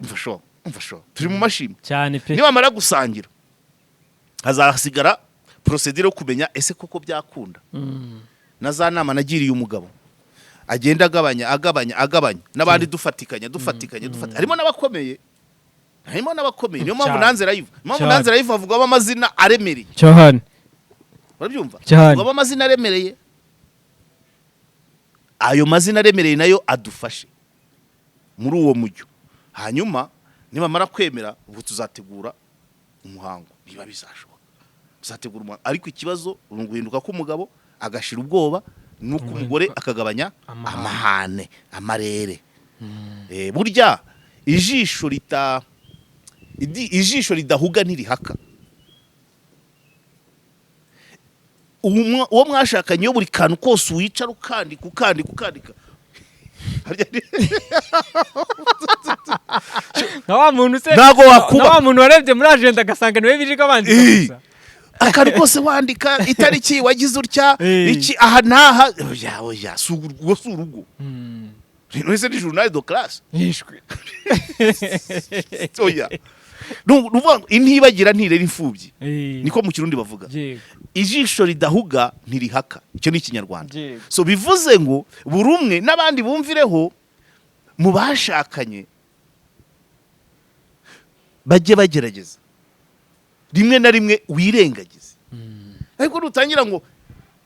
[SPEAKER 1] umva sho turi mu mashimwe
[SPEAKER 2] cyane pe
[SPEAKER 1] niba mara gusangira hazasigara procedure yo kumenya ese koko byakunda na za nama nagiriye umugabo agenda agabanya n'abandi dufatikanya harimo n'abakomeye niyo mpamvu nanze live havugwa amazina aremereye
[SPEAKER 2] cyane
[SPEAKER 1] urabyumva havugwa amazina aremereye ayo mazina aremereye nayo adufashe muri uwo mujyo hanyuma nibamara kwemera ubu tuzategura umuhango biba bizashoboka tuzategura umuhango ariko ikibazo urunguhinduka ko umugabo agashira ubwoba nuko umugore akagabanya amahane amarere burya ijisho ridahuga ntirihaka uwo mwashakanye yo buri kantu kose uwicara ukandika
[SPEAKER 2] na wa muntu se
[SPEAKER 1] ntago wakuba
[SPEAKER 2] na wa muntu warebye muri agenda agasanga niwe bijika bandika
[SPEAKER 1] akantu kose wandika itariki wagize utya iki aha naha oya surugo Nese ni journal de classe
[SPEAKER 2] yishwe
[SPEAKER 1] oya nuvuga intibagira ntirera imfubyi niko mu kirundi bavuga ijisho ridahuga ntirihaka icyo ni ikinyarwanda so bivuze ngo burumwe n'abandi bumvireho mu bashakanye bajye bagerageza rimwe na rimwe wirengagize ariko nutangira ngo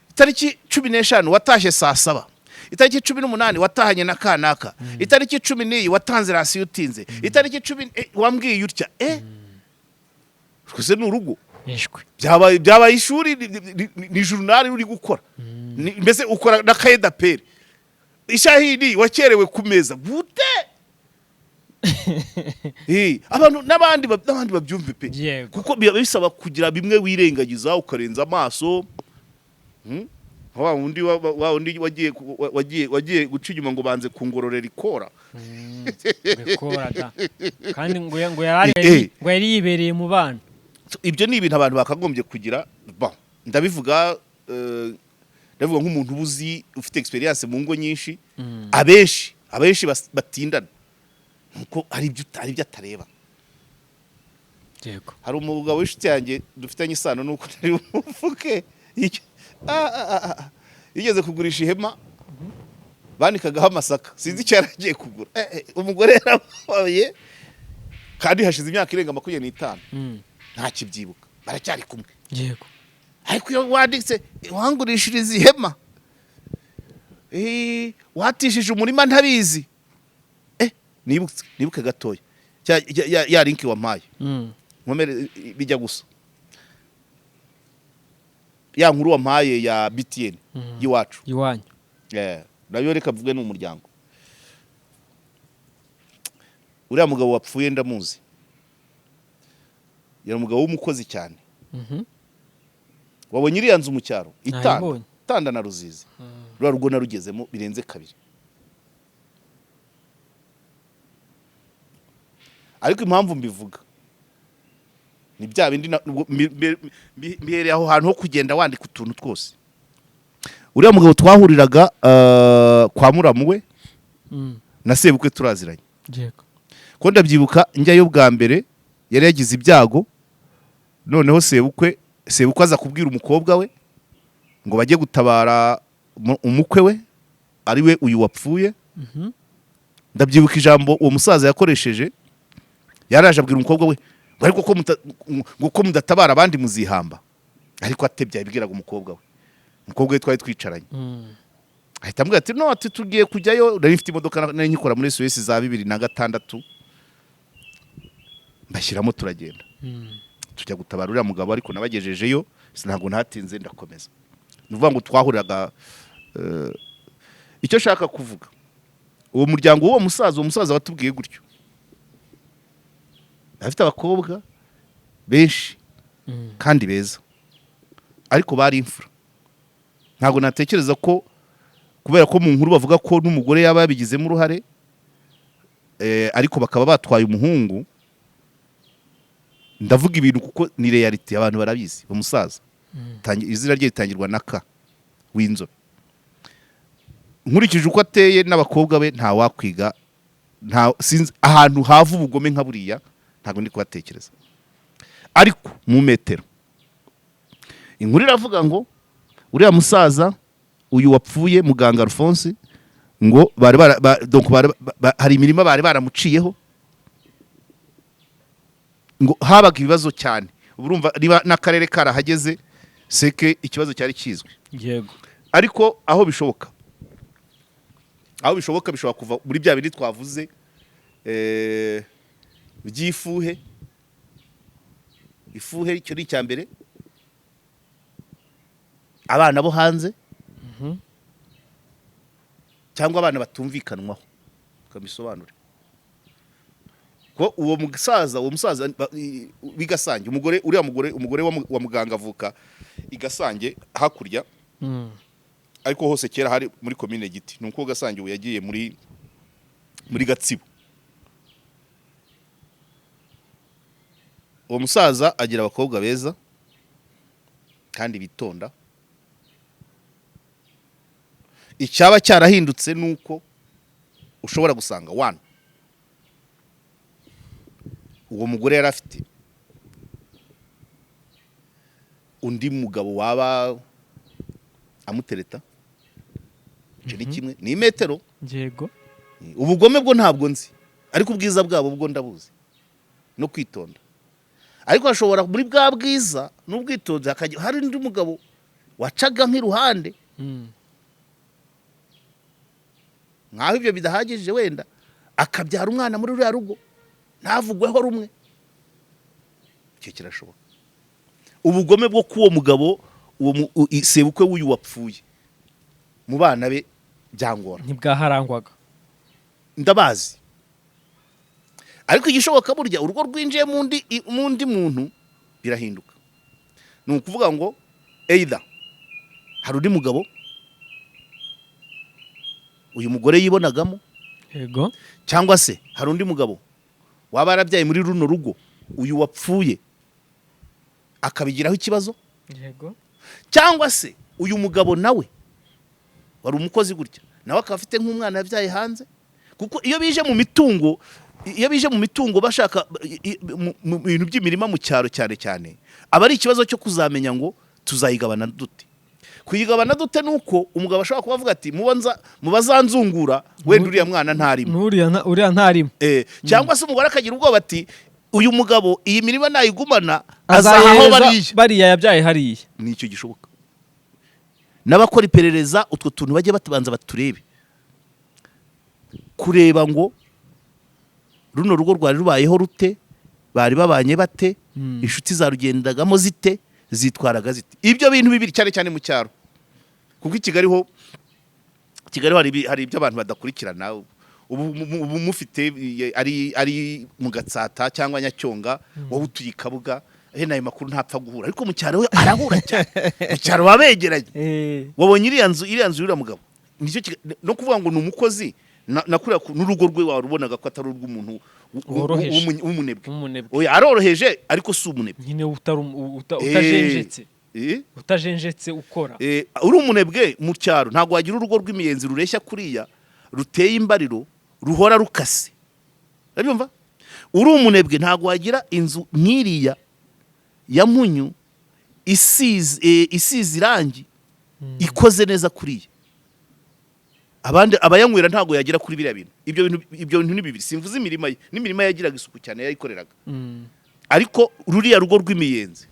[SPEAKER 1] itariki 15 watashye saa 7 itariki 18 watahanye na kanaka itariki 10 watanze rasi utinze itariki 10 wambwiye utya rwose n'urugo
[SPEAKER 2] yishwe
[SPEAKER 1] byabaye ishuri ni journal uri gukora mbese ukora na kaida pere ishahidi wakerewe ku meza gute abantu n'abandi babyumve pe kuko bisaba kugira bimwe wirengagiza ukarenza amaso wa undi wagiye guca inyuma ngo banze kungororera ikora
[SPEAKER 2] kandi ngo yari yibereye mu bana
[SPEAKER 1] ibyo ni ibintu abantu bakagombye kugira ndabivuga nk'umuntu ubuzi ufite experience mu ngo nyinshi abenshi batindana nkuko ari ibyo atareba
[SPEAKER 2] yego
[SPEAKER 1] hari umugabo w'inshuti yanjye dufitanye isano nuko nari umufuke yigeze kugurisha ihema banikagaho amasaka sinzi icyo yaragiye kugura umugore yarabaye kandi hashize imyaka irenga 25 nta kibyibuka baracyari kumwe
[SPEAKER 2] yego
[SPEAKER 1] ariko iyo wanditse wangurishiriza ihema watishije umurima ntabizi nibuke gatoya ya link wampaye nkomere bijya gusa ya nkuru wampaye ya BTN
[SPEAKER 2] iwanyu
[SPEAKER 1] nayo reka vuge n'umuryango uriya mugabo wapfuye ndamuzi yari umugabo w'umukozi cyane wabonye iriya nzu mu cyaro itanda na Ruzizi rwa rugo narugezemo birenze 2 ariko impamvu mbivuga ni bya bindi mbihereye aho hantu ho kugenda wandika utuntu twose uriya mugabo twahuriraga kwa muramu we na sebukwe turaziranye ko ndabyibuka njyayo bwa mbere yari yagize ibyago noneho sebukwe aza kubwira umukobwa we ngo bajye gutabara umukwe we ari we uyu wapfuye ndabyibuka ijambo uwo musaza yakoresheje yaraje abwira umukobwa we ariko ko mudatabara abandi muzihamba ariko atebya ibwiraga umukobwa we twari twicaranye ahita ambwira ati no tugiye kujyayo nari mfite imodoka nari nkikora muri SOS za 2006 mbashyiramo turagenda tujya gutabara uriya mugabo ariko nabagejejeyo ntabwo ntatinze ndakomeza nuvuga ngo twahuriraga icyo shaka kuvuga uwo muryango w'uwo musaza watubwiye gutyo afite abakobwa benshi kandi beza ariko bari imfura ntabwo natekereza ko kubera ko mu nkuru bavuga ko n'umugore yaba yabigizemo uruhare ariko bakaba batwaye umuhungu ndavuga ibintu kuko ni reality abantu barabizi umusaza izina rye ritangirwa na K w'inzobe nkurikije uko ateye n'abakobwa be nta wakwiga sinzi ahantu hava ubugome nka buriya ntabwo ndi kuhatekereza. Ariko mu metero inkuru iravuga ngo uriya musaza uyu wapfuye muganga Alphonse ngo hari imirima bari baramuciyeho ngo habaga ibibazo cyane. Urumva riba n'akarere karahageze seke ikibazo cyari kizwi.
[SPEAKER 2] Yego.
[SPEAKER 1] Ariko aho bishoboka bishobora kuva muri bya bindi twavuze by'ifuhe icyo ni icya mbere, abana bo hanze cyangwa abana batumvikanwaho kamisobanure ko uwo musaza w'igasange umugore wa muganga avuka igasange hakurya ariko hose kera hari muri commune Giti, nuko Gasange ubu yagiye muri Gatsibo. Uwo musaza agira abakobwa beza kandi bitonda. Icyaba cyarahindutse nuko ushobora gusanga uwo mugore yari afite undi mugabo waba amutereta. Icyo ni kimwe, ni metero.
[SPEAKER 2] Yego.
[SPEAKER 1] Ubugome bwo ntabwo nzi, ariko ubwiza bwabo bwo ndabuzi no kwitonda. Ariko ashobora muri bwa bwiza n'ubwitonzi hari undi mugabo wacaga nk'iruhande nkaho ibyo bidahagije wenda akabyara umwana muri ruriya rugo ntavugweho rumwe. Icyo kirashoboka. Ubugome bwo kuwo mugabo sebukwe w'uyu wapfuye mu bana be byangora
[SPEAKER 2] ntibwaharangwaga
[SPEAKER 1] ndabazi. Ariko igishoboka burya urugo rwinjiye mu ndi muntu birahinduka. Ni ukuvuga ngo either hari undi mugabo uyu mugore yibonagamo,
[SPEAKER 2] yego,
[SPEAKER 1] cyangwa se hari undi mugabo waba yarabyaye muri runo rugo uyu wapfuye akabigiraho ikibazo,
[SPEAKER 2] yego,
[SPEAKER 1] cyangwa se uyu mugabo nawe wari umukozi gutya nawe akaba afite nk'umwana yabyaye hanze. Kuko iyo bije mu mitungo bashaka mu bintu by'imirima mu cyaro cyane aba ari ikibazo cyo kuzamenya ngo tuzayigabana dute. Kuyigabana dute nuko umugabo ashobora kuba avuga ati mubazanzungura wenda uriya mwana ntarimo,
[SPEAKER 2] uriya ntarimo,
[SPEAKER 1] cyangwa se umugore akagira ubwoba ati uyu mugabo iyi mirima nayigumana azahaho
[SPEAKER 2] bariya yabyaye hariya.
[SPEAKER 1] Nicyo gishoboka. N'abakora iperereza utwo tuntu bajye batabanza baturebe, kureba ngo runo rugo rwari rubayeho rute, bari babanye bate, inshuti zarugendagamo zite, zitwaraga zite. Ibyo bintu bibiri cyane mu cyaro. Kuko i Kigali hari ibyo abantu badakurikirana. Ubu mufite ari mu Gatsata cyangwa Nyacyonga, wowe utuye Kabuga, nayo makuru ntapfa guhura. Ariko mu cyaro we arahura cyane. Mu cyaro babegeranye. Wabonye iriya nzu y'uriya mugabo. No kuvuga ngo ni umukozi nakuriya n'urugo rwe warubonaga ko atari urw'umuntu w'umunebwe. Oya aroroheje ariko si umunebwe.
[SPEAKER 2] Nyine utajenjetse ukora.
[SPEAKER 1] Uri umunebwe mu cyaro ntabwo wagira urugo rw'imiyenzi rureshya kuriya ruteye imbariro ruhora rukase. Urumva? Uri umunebwe ntabwo wagira inzu nk'iriya ya munyu isize irangi ikoze neza kuriya. Abandi abayanywera ntago yagira kuri biriya bintu. Ibyo bintu ni bibiri. Simvuze imirima ye, n'imirima yagiraga isuku cyane yayikoreraga. Ariko ruriya rugo rw'imiyenzi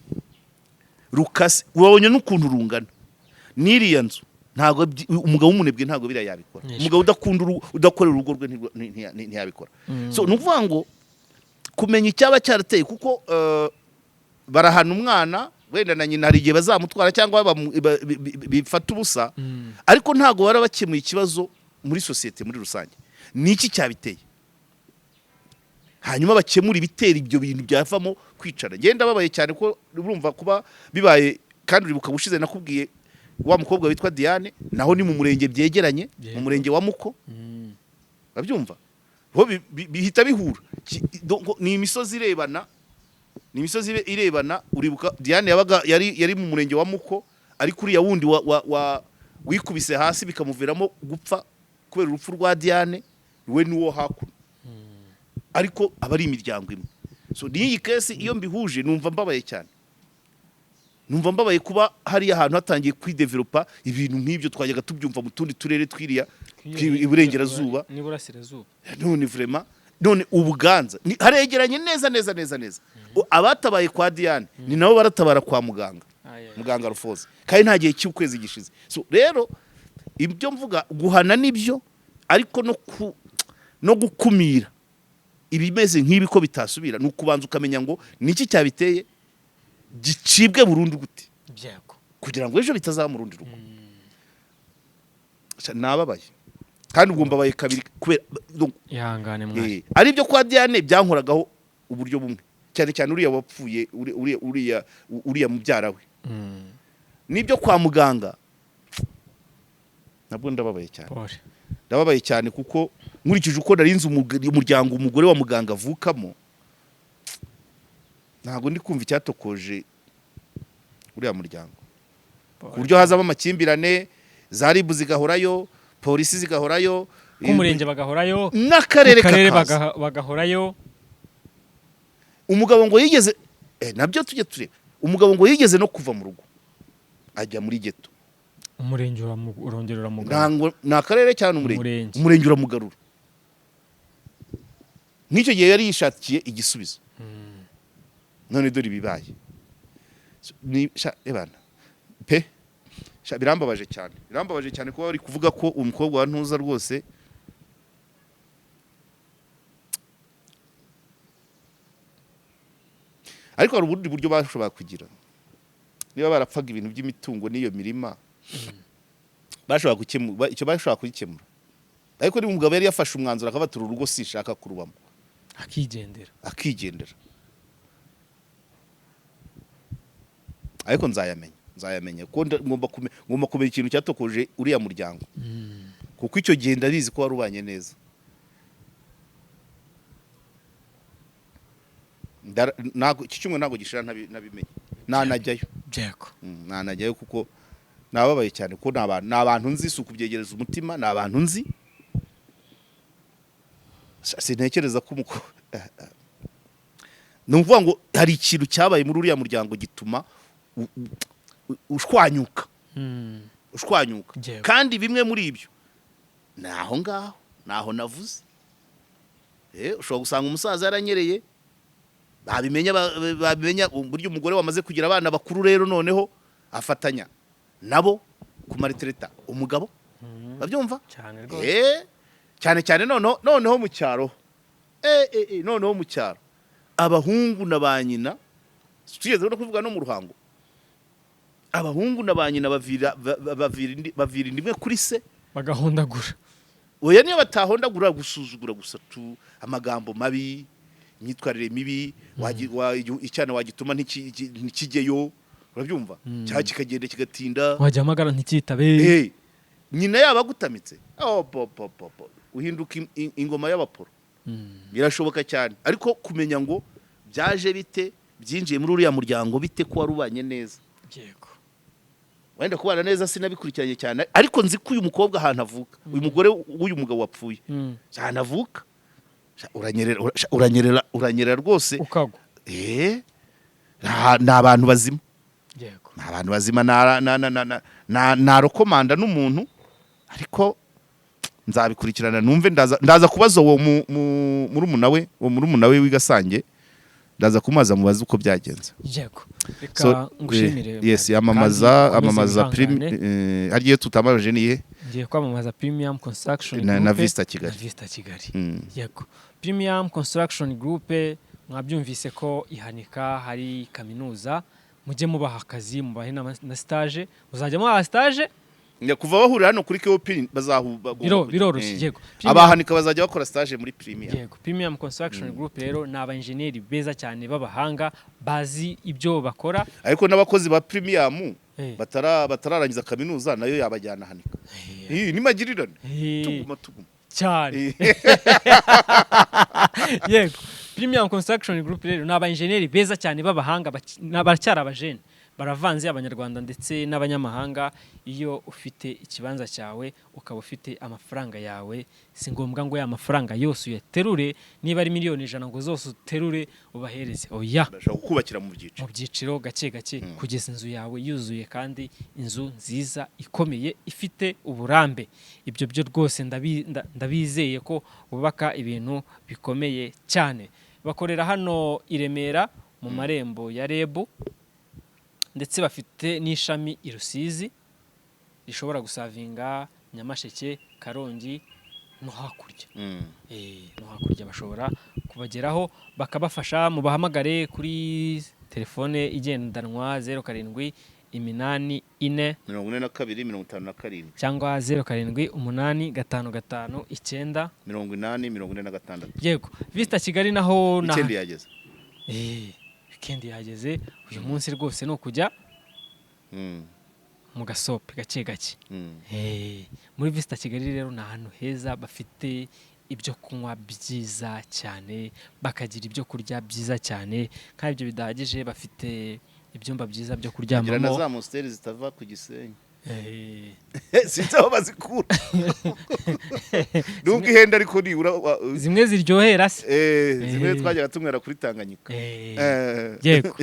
[SPEAKER 1] rukase urabonye n'ukuntu rungana. N'iriya nzu ntago umugabo w'umunebwe ntago biriya yabikora. Umugabo udakorera urugo rwe ntiyabikora. So nuvuga ngo kumenya icyaba cyarateye kuko barahana umwana wenda na nyina hari igihe bazamutwara cyangwa bifata ubusa, ariko ntago bara bakemuye ikibazo muri societe muri rusange. Niki cyabiteye? Hanyuma bakemura ibitera ibyo bintu byavamo kwicara. Genda babaye cyane ko urumva kuba bibaye, kandi uribuka gushize nakubwiye wa mukobwa witwa Diane, naho ni mu murenge byegeranye, mu murenge wa Muko. Babyumva? Ho bihita bihura. Ni imisozi irebana, uribuka Diane yabaga yari mu murenge wa Muko, ari kuri ya wundi wikubise hasi bikamuviramo gupfa kubera urupfu rwa Diane we n'uwo hakuno ariko aba ari imiryango imwe. So n'iyi kesi iyo mbihuje numva mbabaye cyane, numva mbabaye kuba hari ahantu hatangiye kwidevelopa ibintu nk'ibyo twajyaga tubyumva mu tundi turere twiriya iburengerazuba
[SPEAKER 2] n'iburasirazuba.
[SPEAKER 1] None vraiment none ubuganza haregeranye neza abatabaye kwa Diane ni nabo baratabara kwa muganga Rufozi kandi nta gihe cy'ukwezi gishize. So rero ibyo mvuga guhana nibyo ariko no gukumira ibimeze nk'ibi ko bitasubira ni ukubanza ukamenya ngo niki cyabiteye gicibwe burundu gute kugira ngo ejo bitazamurundi rugo. Nababaye kandi ubwo mbabaye kabiri kubera
[SPEAKER 2] ihangane mwaye
[SPEAKER 1] ari byo kwa Diane byankoragaho uburyo bumwe cyane uriya wapfuye uriya mubyara we nibyo kwa muganga nabwo ndababaye cyane kuko nkurikije uko narinze umuryango umugore wa muganga avukamo ntago ndi kumva icyatokoje uriya muryango ku buryo hazamo amakimbirane za RIB zigahorayo, polisi zigahorayo,
[SPEAKER 2] k'umurenge bagahorayo,
[SPEAKER 1] n'akarere
[SPEAKER 2] bagahorayo.
[SPEAKER 1] Umugabo ngo yigeze nabyo tujye tureba umugabo ngo yigeze no kuva mu rugo ajya muri geto,
[SPEAKER 2] umurenge urongerera mugarura
[SPEAKER 1] ntango n'akarere cyane umurenge uramugarura. Nk'icyo gihe yari yishakiye igisubizo none dore bibaye ni ebana pe birambabaje cyane kuba bari kuvuga ko umukobwa wa Ntuza rwose ariko hari ubundi buryo bashobora kugira niba barapfaga ibintu by'imitungo n'iyo mirima bashobora gukemura icyo bashobora kugikemura. Ariko ni umugabo yari yafashe umwanzuro akabatura urugo sishaka kurubamo akigendera ariko nzayamenya ko ngomba kumenya ikintu cyatokoje uriya muryango kuko icyo gihe ndabizi ko warubanye neza. Iki cyumwe ntago gishira nabimenye nanajyayo kuko nababaye cyane ko n'abantu nzi suku byegereza umutima n'abantu nzi sintekereza ko numva ngo hari ikintu cyabaye muri uriya muryango gituma ushwanyuka kandi bimwe muri ibyo naho navuze ushobora gusanga umusaza yaranyereye babimenya uburyo umugore wamaze kugira abana bakuru rero noneho afatanya nabo kumaritreta umugabo babyumva cyane noneho mu cyaro noneho mu cyaro abahungu na ba nyina tugeze no kuvuga no mu ruhango abahungu na ba nyina bavira indimwe kuri se
[SPEAKER 2] bagahondagura.
[SPEAKER 1] Oya niyo batahondagura gusuzugura gusa amagambo mabi imyitwarire mibi icyana wagituma ntikigeyo urabyumva cyangwa kikagenda kigatinda
[SPEAKER 2] wajyamagara ntikitabe
[SPEAKER 1] nyina yaba gutamitse uhinduka ingoma y'abaporo. Birashoboka cyane ariko kumenya ngo byaje bite byinjiye muri uriya muryango bite ko warubanye neza wenda kubana neza sinabikurikiranye cyane ariko nzi ko uyu mukobwa ahantu avuka uyu mugore w'uyu mugabo wapfuye ahantu avuka uranyerera rwose
[SPEAKER 2] ukagwa.
[SPEAKER 1] Ni abantu bazima narokomanda n'umuntu ariko nzabikurikirana numve ndaza kubaza uwo murumuna we w'igasange ndaza kumaza mubaza uko byagenze.
[SPEAKER 2] Reka ngushimire.
[SPEAKER 1] Yes amamaza prime hariye tutamaje niye
[SPEAKER 2] ngiye kwamamaza Premium Construction
[SPEAKER 1] na Vista Kigali.
[SPEAKER 2] Yego Premium Construction Group mwabyumvise ko ihanika hari kaminuza mujye mubaha akazi mubahe na stage muzajya mubaha stage
[SPEAKER 1] kuva bahurira hano kuri KOP
[SPEAKER 2] biroroshye. Yego
[SPEAKER 1] abahanika bazajya bakora stage muri Premium.
[SPEAKER 2] Yego Premium Construction Group rero ni abaengineer beza cyane babahanga bazi ibyo bakora
[SPEAKER 1] ariko n'abakozi ba Premium batararangiza kaminuza nayo yabajyana hanika nimagirirane tuguma
[SPEAKER 2] cyane. Yego Premium Construction Group rero ni abaengineer beza cyane babahanga n'abacyara abajene baravanze abanyarwanda ndetse n'abanyamahanga. Iyo ufite ikibanza cyawe ukaba ufite amafaranga yawe, si ngombwa ngo ya mafaranga yose uyaterure, niba ari miliyoni 100 ngo zose uterure ubahereze. Oya,
[SPEAKER 1] ndashaka kukubakira mu
[SPEAKER 2] byiciro gake gake kugeza inzu yawe yuzuye kandi inzu nziza ikomeye ifite uburambe. Ibyo byo rwose ndabizeye ko bubaka ibintu bikomeye cyane. Bakorera hano i Remera mu marembo ya REB, ndetse bafite n'ishami i Rusizi rishobora gusavinga Nyamasheke, Karongi no hakurya. No hakurya bashobora kubageraho bakabafasha. Mu bahamagare kuri telefone igendanwa 07 8 4
[SPEAKER 1] 42
[SPEAKER 2] cyangwa 07 8 5 5
[SPEAKER 1] 9
[SPEAKER 2] Yego, Vista Kigali naho
[SPEAKER 1] weekend yageze.
[SPEAKER 2] Weekend yageze. Uyu munsi rwose no kujya mu gasope gake gake. Muri Vista Kigali rero ni ahantu heza, bafite ibyo kunywa byiza cyane, bakagira ibyo kurya byiza cyane, kandi ibyo bidahagije bafite ibyumba byiza byo kuryamamo.
[SPEAKER 1] Na za monsters zitava ku Gisenyi. Sinzi aho bazikura. Nubwo ihenda ariko ni
[SPEAKER 2] zimwe ziryohera se.
[SPEAKER 1] Zimwe twajyaga tumwera kuri Tanganyika.
[SPEAKER 2] Yego.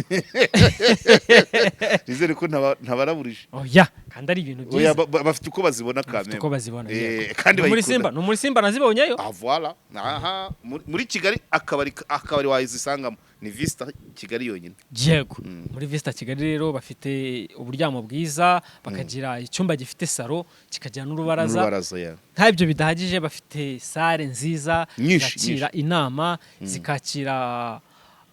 [SPEAKER 1] Nizere ko ntabaraburije.
[SPEAKER 2] Oya, kandi ari ibintu byiza.
[SPEAKER 1] Bafite uko bazibona kameme.
[SPEAKER 2] Uko bazibona.
[SPEAKER 1] Kandi
[SPEAKER 2] bayikunda. No muri Simba nazibonyeyo.
[SPEAKER 1] Voilà. Aha, muri Kigali akabari wayizisangamo ni Vista Kigali yonyine.
[SPEAKER 2] Yego. Muri Vista Kigali rero bafite uburyamo bwiza, bakagira icyumba gifite saro, kikagira n'urubaraza. Nta ibyo bidahagije, bafite sale nziza, zakira inama, zikakira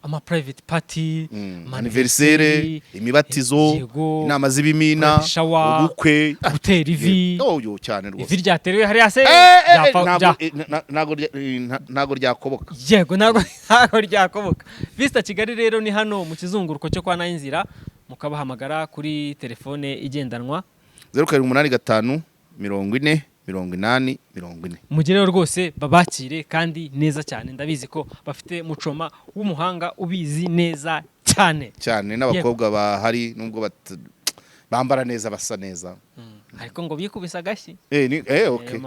[SPEAKER 2] ama private party,
[SPEAKER 1] anniversaire, imibatizo, inama z'ibimina, ubukwe,
[SPEAKER 2] gutera ivi.
[SPEAKER 1] Cyane rwose.
[SPEAKER 2] Ivi ryateruye hari hase
[SPEAKER 1] ntago ryakoboka.
[SPEAKER 2] Yego, ntago ryakoboka. Vista Kigali rero ni hano mu kizunguruko cyo kwa Nayinzira, mukabahamagara kuri telefone igendanwa
[SPEAKER 1] 0785 40 80 40.
[SPEAKER 2] Mugereho rwose babakire kandi neza cyane. Ndabizi ko bafite mucoma w'umuhanga ubizi neza cyane
[SPEAKER 1] n'abakobwa bahari, nubwo bambara neza, basa neza,
[SPEAKER 2] ariko ngo bikubisa agashyi.
[SPEAKER 1] Okay,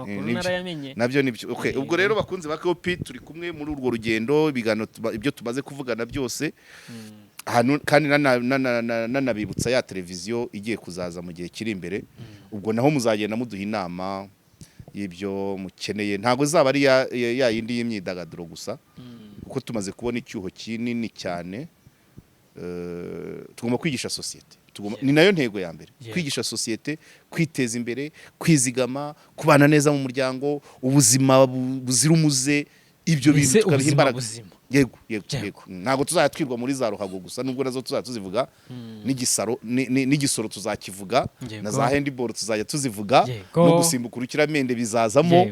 [SPEAKER 2] nabyo
[SPEAKER 1] nibyo. Okay, ubwo rero bakunze ba Kopi, turi kumwe muri urwo rugendo, bigano ibyo tumaze kuvugana byose. Kandi nanabibutsa ya televiziyo igiye kuzaza mu gihe kiri imbere. Ubwo naho muzagenda muduha inama y'ibyo mukeneye. Ntago zaba ari ya yindi y'imyidagaduro gusa, kuko tumaze kubona icyuho kinini cyane. Tugomba kwigisha societe. Ni nayo ntego ya mbere. Kwigisha societe, kwiteza imbere, kwizigama, kubana neza mu muryango, ubuzima buzira umuze. Ibyo bintu tukabiha imbaraga. Yego. Ntago tuzayatwirwa muri za ruhago gusa, nubwo nazo tuzavuga n'igisoro tuzakivuga, na za handball tuzajya tuzivuga, no gusimbuka urukiramende bizazamo.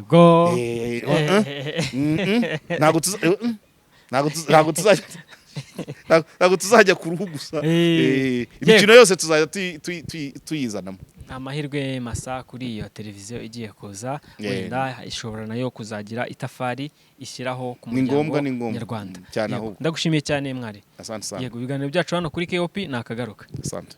[SPEAKER 1] Ntago tuzajya ku ruhu gusa. Imikino yose tuzajya tuyizanamo.
[SPEAKER 2] Amahirwe masa kuri iyo televiziyo igiye kuza, wenda ishobora nayo kuzagira itafari ishyiraho ku muryango nyarwanda. Ndagushimiye cyane mwari.
[SPEAKER 1] Asante sana.
[SPEAKER 2] Yego, ibiganiro byacu hano kuri KOP nakagaruka.
[SPEAKER 1] Asante.